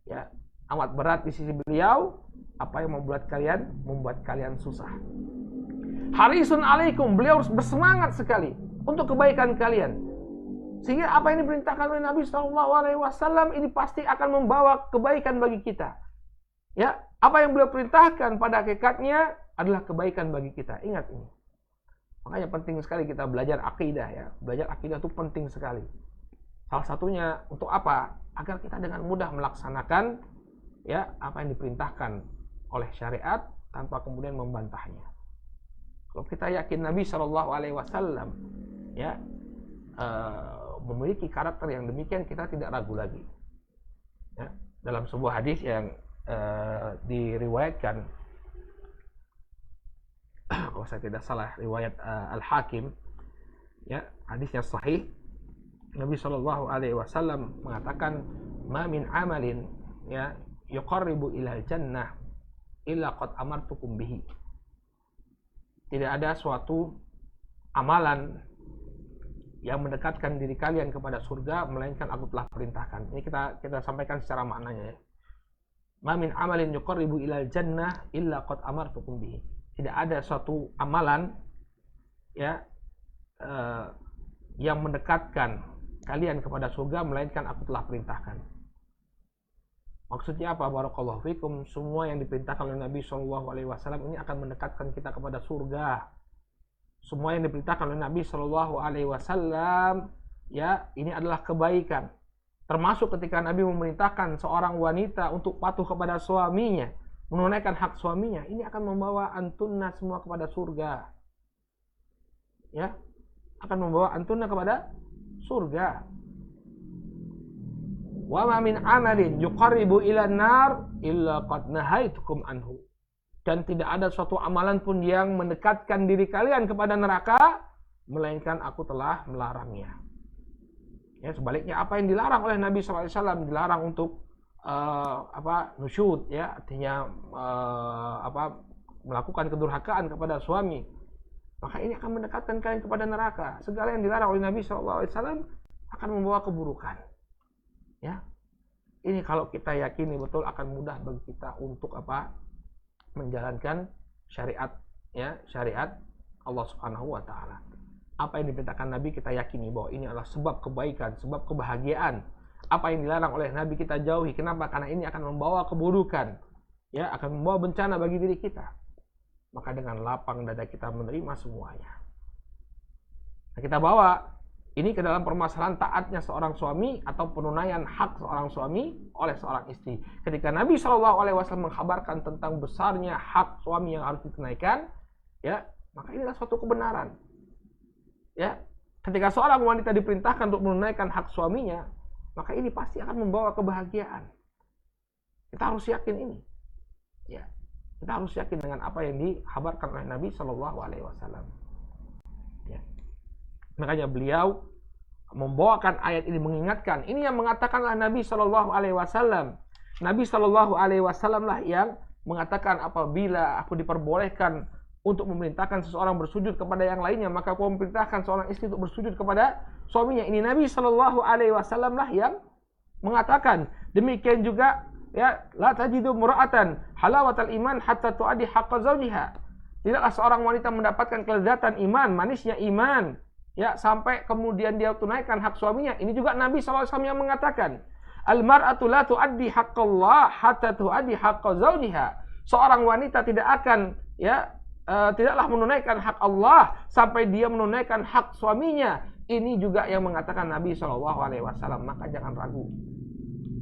Ya, amat berat di sisi beliau apa yang membuat kalian susah. Harisun alaikum, beliau harus bersemangat sekali untuk kebaikan kalian. Sehingga apa yang diperintahkan oleh Nabi SAW ini pasti akan membawa kebaikan bagi kita. Ya, apa yang beliau perintahkan pada hakikatnya adalah kebaikan bagi kita. Ingat ini. Makanya penting sekali kita belajar akidah, ya. Belajar akidah itu penting sekali. Salah satunya untuk apa? Agar kita dengan mudah melaksanakan, ya, apa yang diperintahkan oleh syariat tanpa kemudian membantahnya. Kalau kita yakin Nabi SAW, ya, memiliki karakter yang demikian, kita tidak ragu lagi. Ya, dalam sebuah hadis yang diriwayatkan, kalau saya tidak salah, riwayat Al-Hakim, ya, hadisnya sahih. Nabi SAW mengatakan, "Ma min amalin, ya, yuqarribu ilal jannah illa qad amartukum bihi." Tidak ada suatu amalan yang mendekatkan diri kalian kepada surga melainkan aku telah perintahkan. Ini kita sampaikan secara maknanya, ya. Ma min amalin yuqarribu ilal jannah illa qad amartukum bihi. Tidak ada suatu amalan, ya, yang mendekatkan kalian kepada surga melainkan aku telah perintahkan. Maksudnya apa? Barakallahu fikum. Semua yang diperintahkan oleh Nabi SAW ini akan mendekatkan kita kepada surga. Semua yang diperintahkan oleh Nabi SAW, ya, ini adalah kebaikan. Termasuk ketika Nabi memerintahkan seorang wanita untuk patuh kepada suaminya, menunaikan hak suaminya, ini akan membawa antunna semua kepada surga. Ya, akan membawa antunna kepada surga. Wa ma min amalin yuqarribu ilan nar illa qad nahaitukum anhu. Dan tidak ada suatu amalan pun yang mendekatkan diri kalian kepada neraka melainkan aku telah melarangnya. Ya, sebaliknya apa yang dilarang oleh Nabi SAW, dilarang untuk nusyud, ya, artinya melakukan kedurhakaan kepada suami. maka ini akan mendekatkan kalian kepada neraka. Segala yang dilarang oleh Nabi SAW akan membawa keburukan. Ya, ini kalau kita yakini betul akan mudah bagi kita untuk apa? Menjalankan syariat, ya, syariat Allah Subhanahu wa taala. Apa yang diperintahkan Nabi kita yakini bahwa ini adalah sebab kebaikan, sebab kebahagiaan. Apa yang dilarang oleh Nabi kita jauhi. Kenapa? Karena ini akan membawa keburukan, ya, akan membawa bencana bagi diri kita. Maka dengan lapang dada kita menerima semuanya. Nah, kita bawa ini ke dalam permasalahan taatnya seorang suami atau penunaian hak seorang suami oleh seorang istri. Ketika Nabi SAW mengkhabarkan tentang besarnya hak suami yang harus ditunaikan, ya, maka inilah suatu kebenaran. Ya, ketika seorang wanita diperintahkan untuk menunaikan hak suaminya, maka ini pasti akan membawa kebahagiaan. Kita harus yakin ini. Ya, kita harus yakin dengan apa yang dikhabarkan oleh Nabi SAW. Ya. Makanya beliau membawakan ayat ini mengingatkan. Ini yang mengatakanlah Nabi SAW. Nabi SAW lah yang mengatakan apabila aku diperbolehkan untuk memerintahkan seseorang bersujud kepada yang lainnya, maka aku memerintahkan seorang istri untuk bersujud kepada suaminya. Ini Nabi SAW lah yang mengatakan. Demikian juga, ya, la tajidu mura'atan halawatal iman hatta tu'addi haqqa zawjiha. Tidaklah seorang wanita mendapatkan kelezatan iman, manisnya iman, ya, sampai kemudian dia tunaikan hak suaminya. Ini juga Nabi SAW yang mengatakan, al mar'atu la tu'addi haqqallah hatta tu'addi haqqa zawjiha. Seorang wanita tidak akan, ya, tidaklah menunaikan hak Allah sampai dia menunaikan hak suaminya. Ini juga yang mengatakan Nabi SAW. Maka jangan ragu,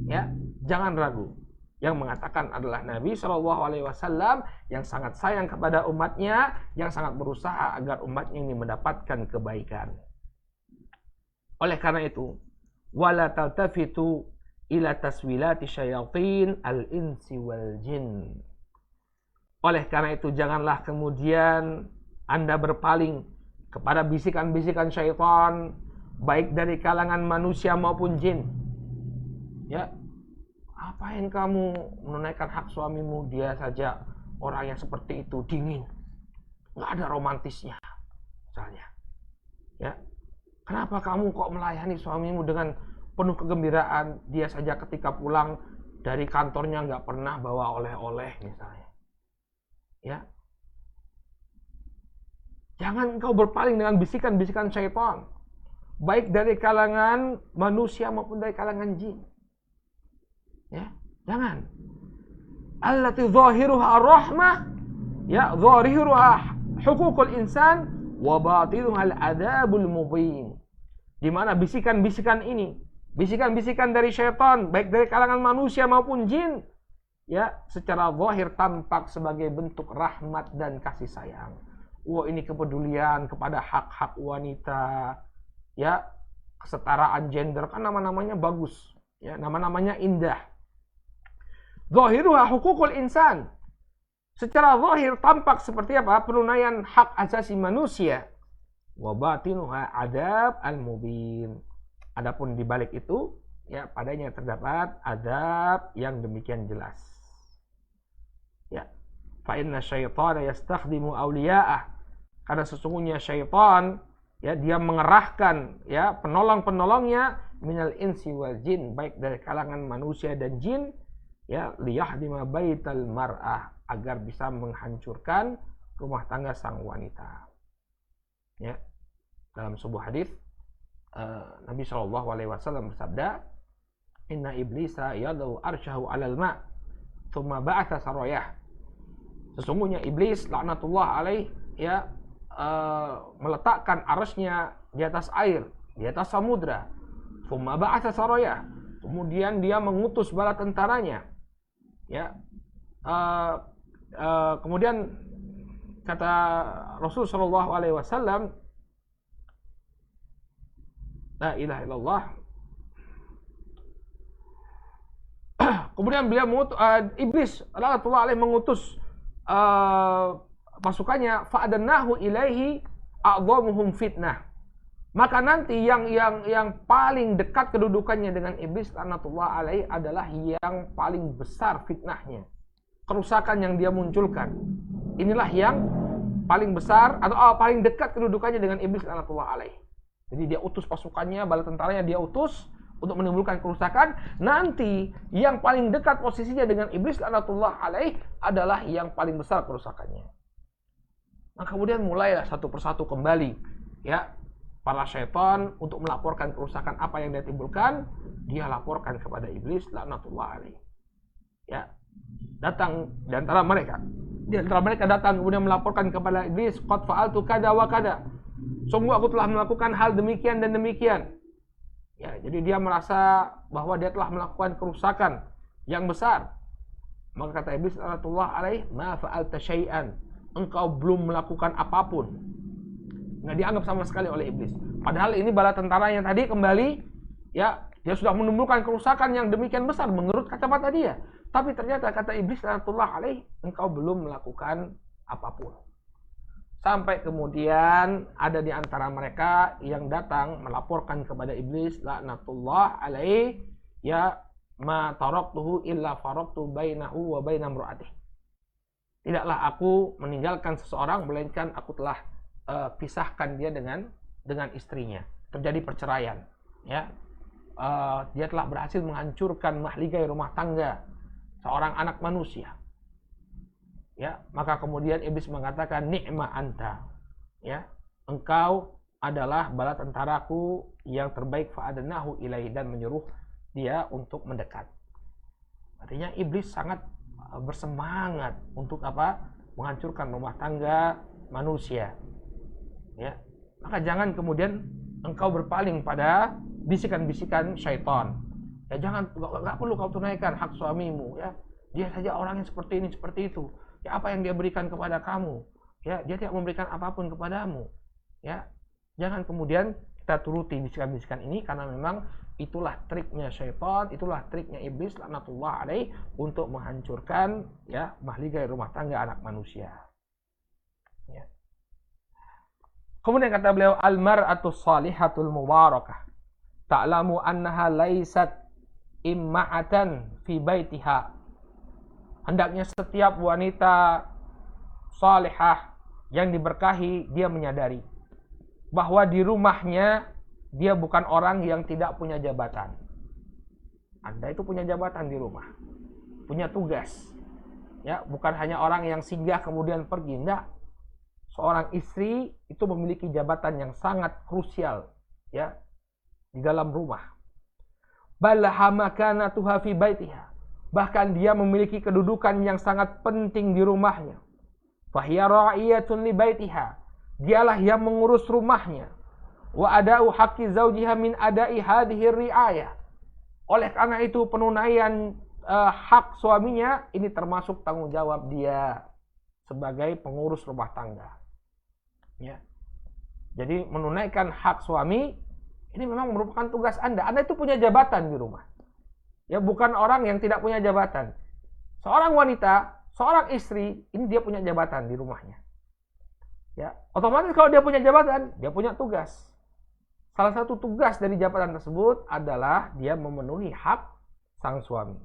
ya, jangan ragu. Yang mengatakan adalah Nabi SAW yang sangat sayang kepada umatnya, yang sangat berusaha agar umatnya ini mendapatkan kebaikan. Oleh karena itu, wala taltafitu ila taswilati syayatin al-insi wal jin. Oleh karena itu, janganlah kemudian Anda berpaling kepada bisikan-bisikan syaitan, baik dari kalangan manusia maupun jin. Ya, apain kamu menunaikan hak suamimu? Dia saja orang yang seperti itu, dingin, nggak ada romantisnya, misalnya. Ya, kenapa kamu kok melayani suamimu dengan penuh kegembiraan? Dia saja ketika pulang dari kantornya nggak pernah bawa oleh-oleh, misalnya. Ya, jangan engkau berpaling dengan bisikan-bisikan syaitan, baik dari kalangan manusia maupun dari kalangan jin. Ya, jangan. Allati zahiruha ar-rahmah, ya, zahiruha huququl insan wa batinuha al-adabul mubin. Di mana bisikan-bisikan ini, bisikan-bisikan dari syaitan, baik dari kalangan manusia maupun jin, ya, secara zahir tampak sebagai bentuk rahmat dan kasih sayang. Wah, ini kepedulian kepada hak-hak wanita, ya, kesetaraan gender, kan nama-namanya bagus, ya, nama-namanya indah. Zahiruha huququl insan. Secara zahir tampak seperti apa? Penunaian hak asasi manusia. Wa batinuha adab al-mubin. Adapun di balik itu, ya, padanya terdapat adab yang demikian jelas. Ya, fa inna syaitana yastakhdimu awliya'ah. Karena sesungguhnya syaitan, ya, dia mengerahkan, ya, penolong-penolongnya minal insi wal jin, baik dari kalangan manusia dan jin, ya, liyahdima baital mar'ah, agar bisa menghancurkan rumah tangga sang wanita. Ya, dalam sebuah hadis Nabi SAW bersabda, inna iblisa yadau arsyahu alal ma' thumma ba'atha sarayah. Sesungguhnya iblis laknatullah alaih, ya, meletakkan arasnya di atas air, di atas samudra. Thumma ba'atha sarayah. Kemudian dia mengutus bala tentaranya. Ya, kemudian kata Rasul sallallahu alaihi wasallam, la ilaha illallah. Kemudian beliau iblis laknatullah alaih mengutus pasukannya, fa'adannahu ilaihi a'dhamuhum fitnah. Maka nanti yang paling dekat kedudukannya dengan iblis laknatullah alaih adalah yang paling besar fitnahnya, kerusakan yang dia munculkan. Inilah yang paling besar atau paling dekat kedudukannya dengan iblis laknatullah alaih. Jadi dia utus pasukannya, bala tentaranya dia utus untuk menimbulkan kerusakan. Nanti yang paling dekat posisinya dengan iblis laknatullah alaih adalah yang paling besar kerusakannya. Nah, kemudian mulailah satu persatu kembali ya para syaitan untuk melaporkan kerusakan apa yang dia timbulkan. Dia laporkan kepada iblis laknatullah alaih. Ya, datang di antara mereka. Di antara mereka datang kemudian melaporkan kepada iblis, qad fa'altu kada wa kada. Sungguh aku telah melakukan hal demikian dan demikian. Ya, jadi dia merasa bahwa dia telah melakukan kerusakan yang besar. Maka kata iblis laknatullah alaih, ma fa'alta syai'an. Engkau belum melakukan apapun. Nggak dianggap sama sekali oleh iblis. Padahal ini bala tentara yang tadi kembali, ya, dia sudah menimbulkan kerusakan yang demikian besar menurut kacamata dia. Tapi ternyata kata iblis laknatullah alaih, engkau belum melakukan apapun. Sampai kemudian ada di antara mereka yang datang melaporkan kepada iblis laknatullah alaih, ya, ma taraktuhu illa faraktu bainahu wa baina imra'atihi. Tidaklah aku meninggalkan seseorang melainkan aku telah pisahkan dia dengan istrinya. Terjadi perceraian, ya. Dia telah berhasil menghancurkan mahligai rumah tangga seorang anak manusia. Ya, maka kemudian iblis mengatakan ni'ma anta. Ya, engkau adalah bala tentaraku yang terbaik, fa'adnahu ilaihi, dan menyuruh dia untuk mendekat. Artinya iblis sangat bersemangat untuk apa? Menghancurkan rumah tangga manusia. Ya, maka jangan kemudian engkau berpaling pada bisikan-bisikan syaitan. Ya, jangan, nggak perlu kau tunaikan hak suamimu, ya. Dia saja orang yang seperti ini, seperti itu. Ya, apa yang dia berikan kepada kamu? Ya, dia tidak memberikan apapun kepadamu. Ya, jangan kemudian kita turuti bisikan-bisikan ini, karena memang itulah triknya syaitan, itulah triknya iblis laknatullah alaih untuk menghancurkan, ya, mahligai rumah tangga anak manusia. Ya. Kemudian kata beliau, al-mar'atus salihatul mubarakah ta'lamu annaha laysat imma'atan fi baitiha. Hendaknya setiap wanita salihah yang diberkahi, dia menyadari bahwa di rumahnya dia bukan orang yang tidak punya jabatan. Anda itu punya jabatan di rumah, punya tugas. Ya, bukan hanya orang yang singgah kemudian pergi, enggak. Seorang istri itu memiliki jabatan yang sangat krusial, ya, di dalam rumah. Balaha makanatuha fi baitiha. Bahkan dia memiliki kedudukan yang sangat penting di rumahnya. Fahiya ra'iyatun li baitiha. Dialah yang mengurus rumahnya. Wa ada'u haqqi zawjiha min ada'i hadhihi ri'ayah. Oleh karena itu penunaian hak suaminya ini termasuk tanggung jawab dia sebagai pengurus rumah tangga. Ya. Jadi menunaikan hak suami ini memang merupakan tugas Anda. Anda itu punya jabatan di rumah. Ya, bukan orang yang tidak punya jabatan. Seorang wanita, seorang istri, ini dia punya jabatan di rumahnya. Ya, otomatis kalau dia punya jabatan, dia punya tugas. Salah satu tugas dari jabatan tersebut adalah dia memenuhi hak sang suami.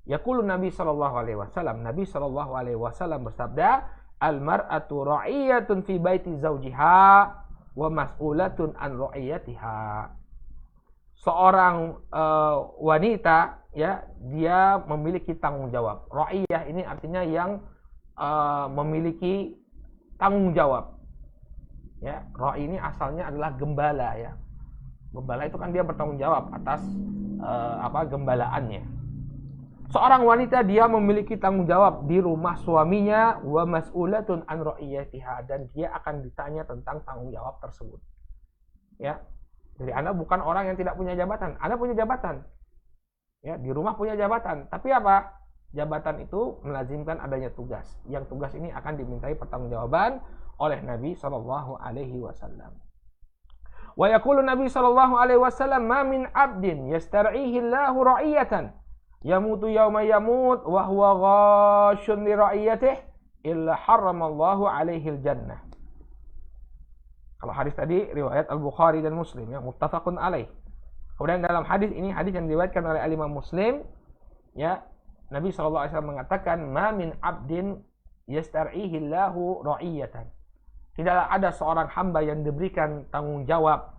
Yaqulu Nabi sallallahu alaihi wasallam, Nabi sallallahu alaihi wasallam bersabda, al-mar'atu ra'iyatun fi baiti zawjiha wa mas'ulatun an ra'iyatiha. Seorang wanita, ya, dia memiliki tanggung jawab. Ra'iyah ini artinya yang memiliki tanggung jawab. Ya, ra'i ini asalnya adalah gembala, ya. Gembala itu kan dia bertanggung jawab atas gembalaannya. Seorang wanita dia memiliki tanggung jawab di rumah suaminya, wa mas'ulatun an ra'iyatiha, dan dia akan ditanya tentang tanggung jawab tersebut. Ya. Jadi Anda bukan orang yang tidak punya jabatan. Anda punya jabatan. Ya, di rumah punya jabatan. Tapi apa? Jabatan itu melazimkan adanya tugas. Yang tugas ini akan dimintai pertanggungjawaban oleh Nabi sallallahu alaihi wasallam. Wa yaqulu Nabi sallallahu alaihi wasallam, "Ma min 'abdin yastar'ihi Allahu ra'iyatan yamutu yawma yamut wa huwa ghashun li ra'iyatihi illa harramallahu alaihi al-jannah." Kalau hadis tadi riwayat Al-Bukhari dan Muslim, ya, muttafaqun alaih. Kemudian dalam hadis ini, hadis yang diriwayatkan oleh Imam Muslim, ya, Nabi SAW mengatakan, "Ma min 'abdin yastar'ihillahu ra'iyatan. Tidaklah ada seorang hamba yang diberikan tanggung jawab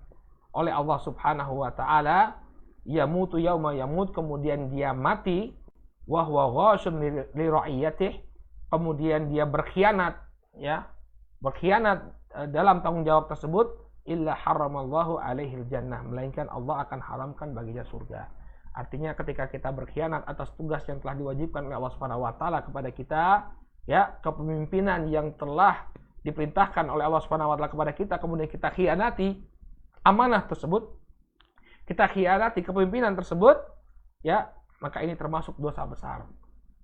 oleh Allah Subhanahu wa taala, yamutu yauma yamut, kemudian dia mati, wa huwa ghashun li ra'iyatih, kemudian dia berkhianat, ya, berkhianat dalam tanggung jawab tersebut, illa haramallahu alaihil jannah, melainkan Allah akan haramkan baginya surga. Artinya ketika kita berkhianat atas tugas yang telah diwajibkan oleh Allah Subhanahu wa taala kepada kita, ya, kepemimpinan yang telah diperintahkan oleh Allah Subhanahu wa taala kepada kita, kemudian kita khianati amanah tersebut, kita khianati kepemimpinan tersebut, ya, maka ini termasuk dosa besar.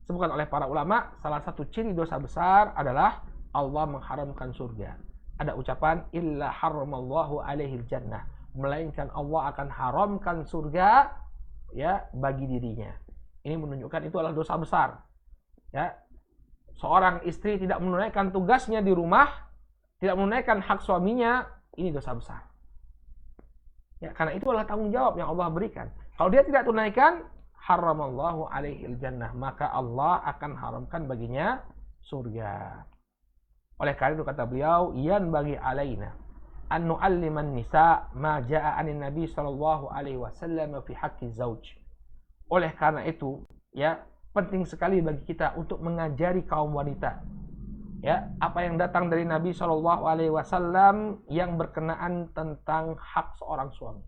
Disebutkan oleh para ulama, salah satu ciri dosa besar adalah Allah mengharamkan surga. Ada ucapan illa haramallahu alaihil jannah, melainkan Allah akan haramkan surga, ya, bagi dirinya. Ini menunjukkan itu adalah dosa besar. Ya, seorang istri tidak menunaikan tugasnya di rumah, tidak menunaikan hak suaminya, ini dosa besar. Ya, karena itu adalah tanggung jawab yang Allah berikan. Kalau dia tidak tunaikan, haramallahu alaihil jannah, maka Allah akan haramkan baginya surga. Oleh karena itu kata beliau, yan bagi alaina an nu'alliman nisa ma ja'a anin nabi sallallahu alaihi wasallam fi haqqi zauj. Oleh karena itu, ya, penting sekali bagi kita untuk mengajari kaum wanita, ya, apa yang datang dari Nabi sallallahu alaihi wasallam yang berkenaan tentang hak seorang suami.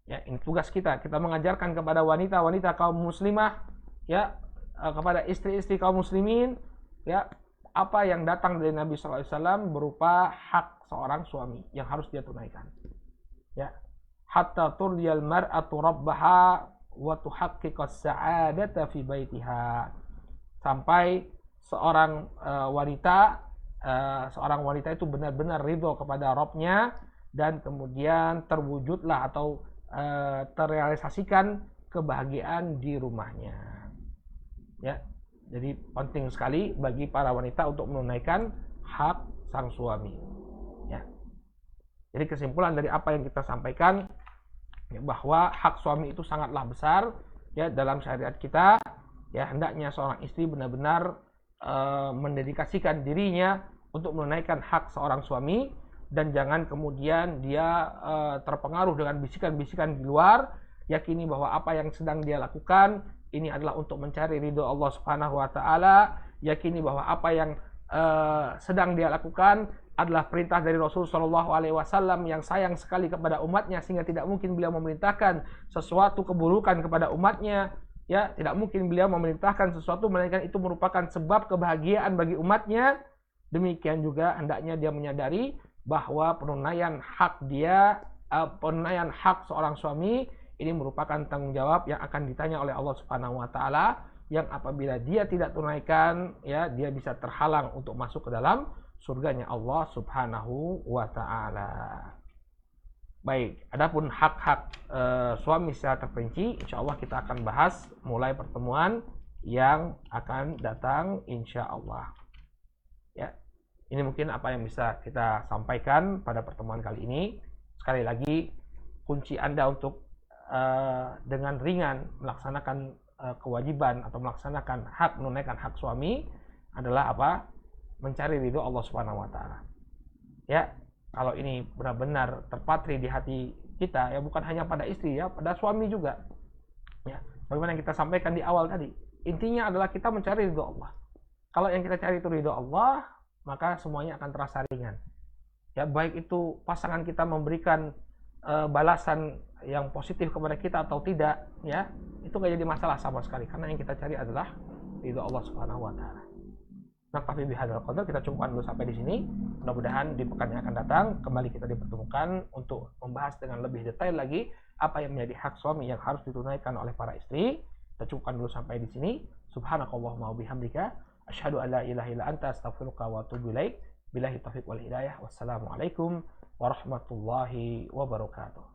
Ya, ini tugas kita mengajarkan kepada wanita-wanita kaum muslimah, ya, kepada istri-istri kaum muslimin, ya, apa yang datang dari Nabi sallallahu alaihi wasallam berupa hak seorang suami yang harus dia tunaikan. Ya, hatta turdiyal mar'atu rabbaha wa tuhaqqiqas sa'adata fi baitiha. Sampai seorang wanita itu benar-benar ridho kepada Rabbnya, dan kemudian terwujudlah atau terrealisasikan kebahagiaan di rumahnya. Ya, jadi penting sekali bagi para wanita untuk menunaikan hak sang suami. Ya. Jadi kesimpulan dari apa yang kita sampaikan, ya, bahwa hak suami itu sangatlah besar, ya, dalam syariat kita. Ya, hendaknya seorang istri benar-benar mendedikasikan dirinya untuk menunaikan hak seorang suami, dan jangan kemudian dia terpengaruh dengan bisikan-bisikan di luar. Yakini bahwa apa yang sedang dia lakukan ini adalah untuk mencari ridho Allah Subhanahu wa taala. Yakini bahwa apa yang sedang dia lakukan adalah perintah dari Rasul Shallallahu alaihi wasallam yang sayang sekali kepada umatnya, sehingga tidak mungkin beliau memerintahkan sesuatu keburukan kepada umatnya. Ya, tidak mungkin beliau memerintahkan sesuatu melainkan itu merupakan sebab kebahagiaan bagi umatnya. Demikian juga hendaknya dia menyadari bahwa penunaian hak seorang suami ini merupakan tanggung jawab yang akan ditanya oleh Allah Subhanahu wa taala, yang apabila dia tidak tunaikan, ya, dia bisa terhalang untuk masuk ke dalam surganya Allah Subhanahu wa taala. Baik, adapun hak-hak suami secara terperinci, insyaallah kita akan bahas mulai pertemuan yang akan datang insyaallah. Ya. Ini mungkin apa yang bisa kita sampaikan pada pertemuan kali ini. Sekali lagi, kunci Anda untuk dengan ringan melaksanakan kewajiban atau melaksanakan hak, menunaikan hak suami adalah apa? Mencari ridho Allah Subhanahu wa taala. Ya, kalau ini benar-benar terpatri di hati kita, ya, bukan hanya pada istri, ya, pada suami juga. Ya, bagaimana yang kita sampaikan di awal tadi, intinya adalah kita mencari ridho Allah. Kalau yang kita cari itu ridho Allah, maka semuanya akan terasa ringan. Ya, baik itu pasangan kita memberikan balasan yang positif kepada kita atau tidak, ya, itu gak jadi masalah sama sekali, karena yang kita cari adalah ridho Allah Subhanahu wa taala. Naktafi bihadzal qadar, kita cukupkan dulu sampai di sini. Mudah-mudahan di pekan yang akan datang kembali kita dipertemukan untuk membahas dengan lebih detail lagi apa yang menjadi hak suami yang harus ditunaikan oleh para istri. Kita cukupkan dulu sampai di sini. Subhanakallahumma wa bihamdika, asyhadu an la ilaha illa anta, astaghfiruka wa atubu ilaik. Billahi taufiq wal hidayah. Wassalamualaikum warahmatullahi wabarakatuh.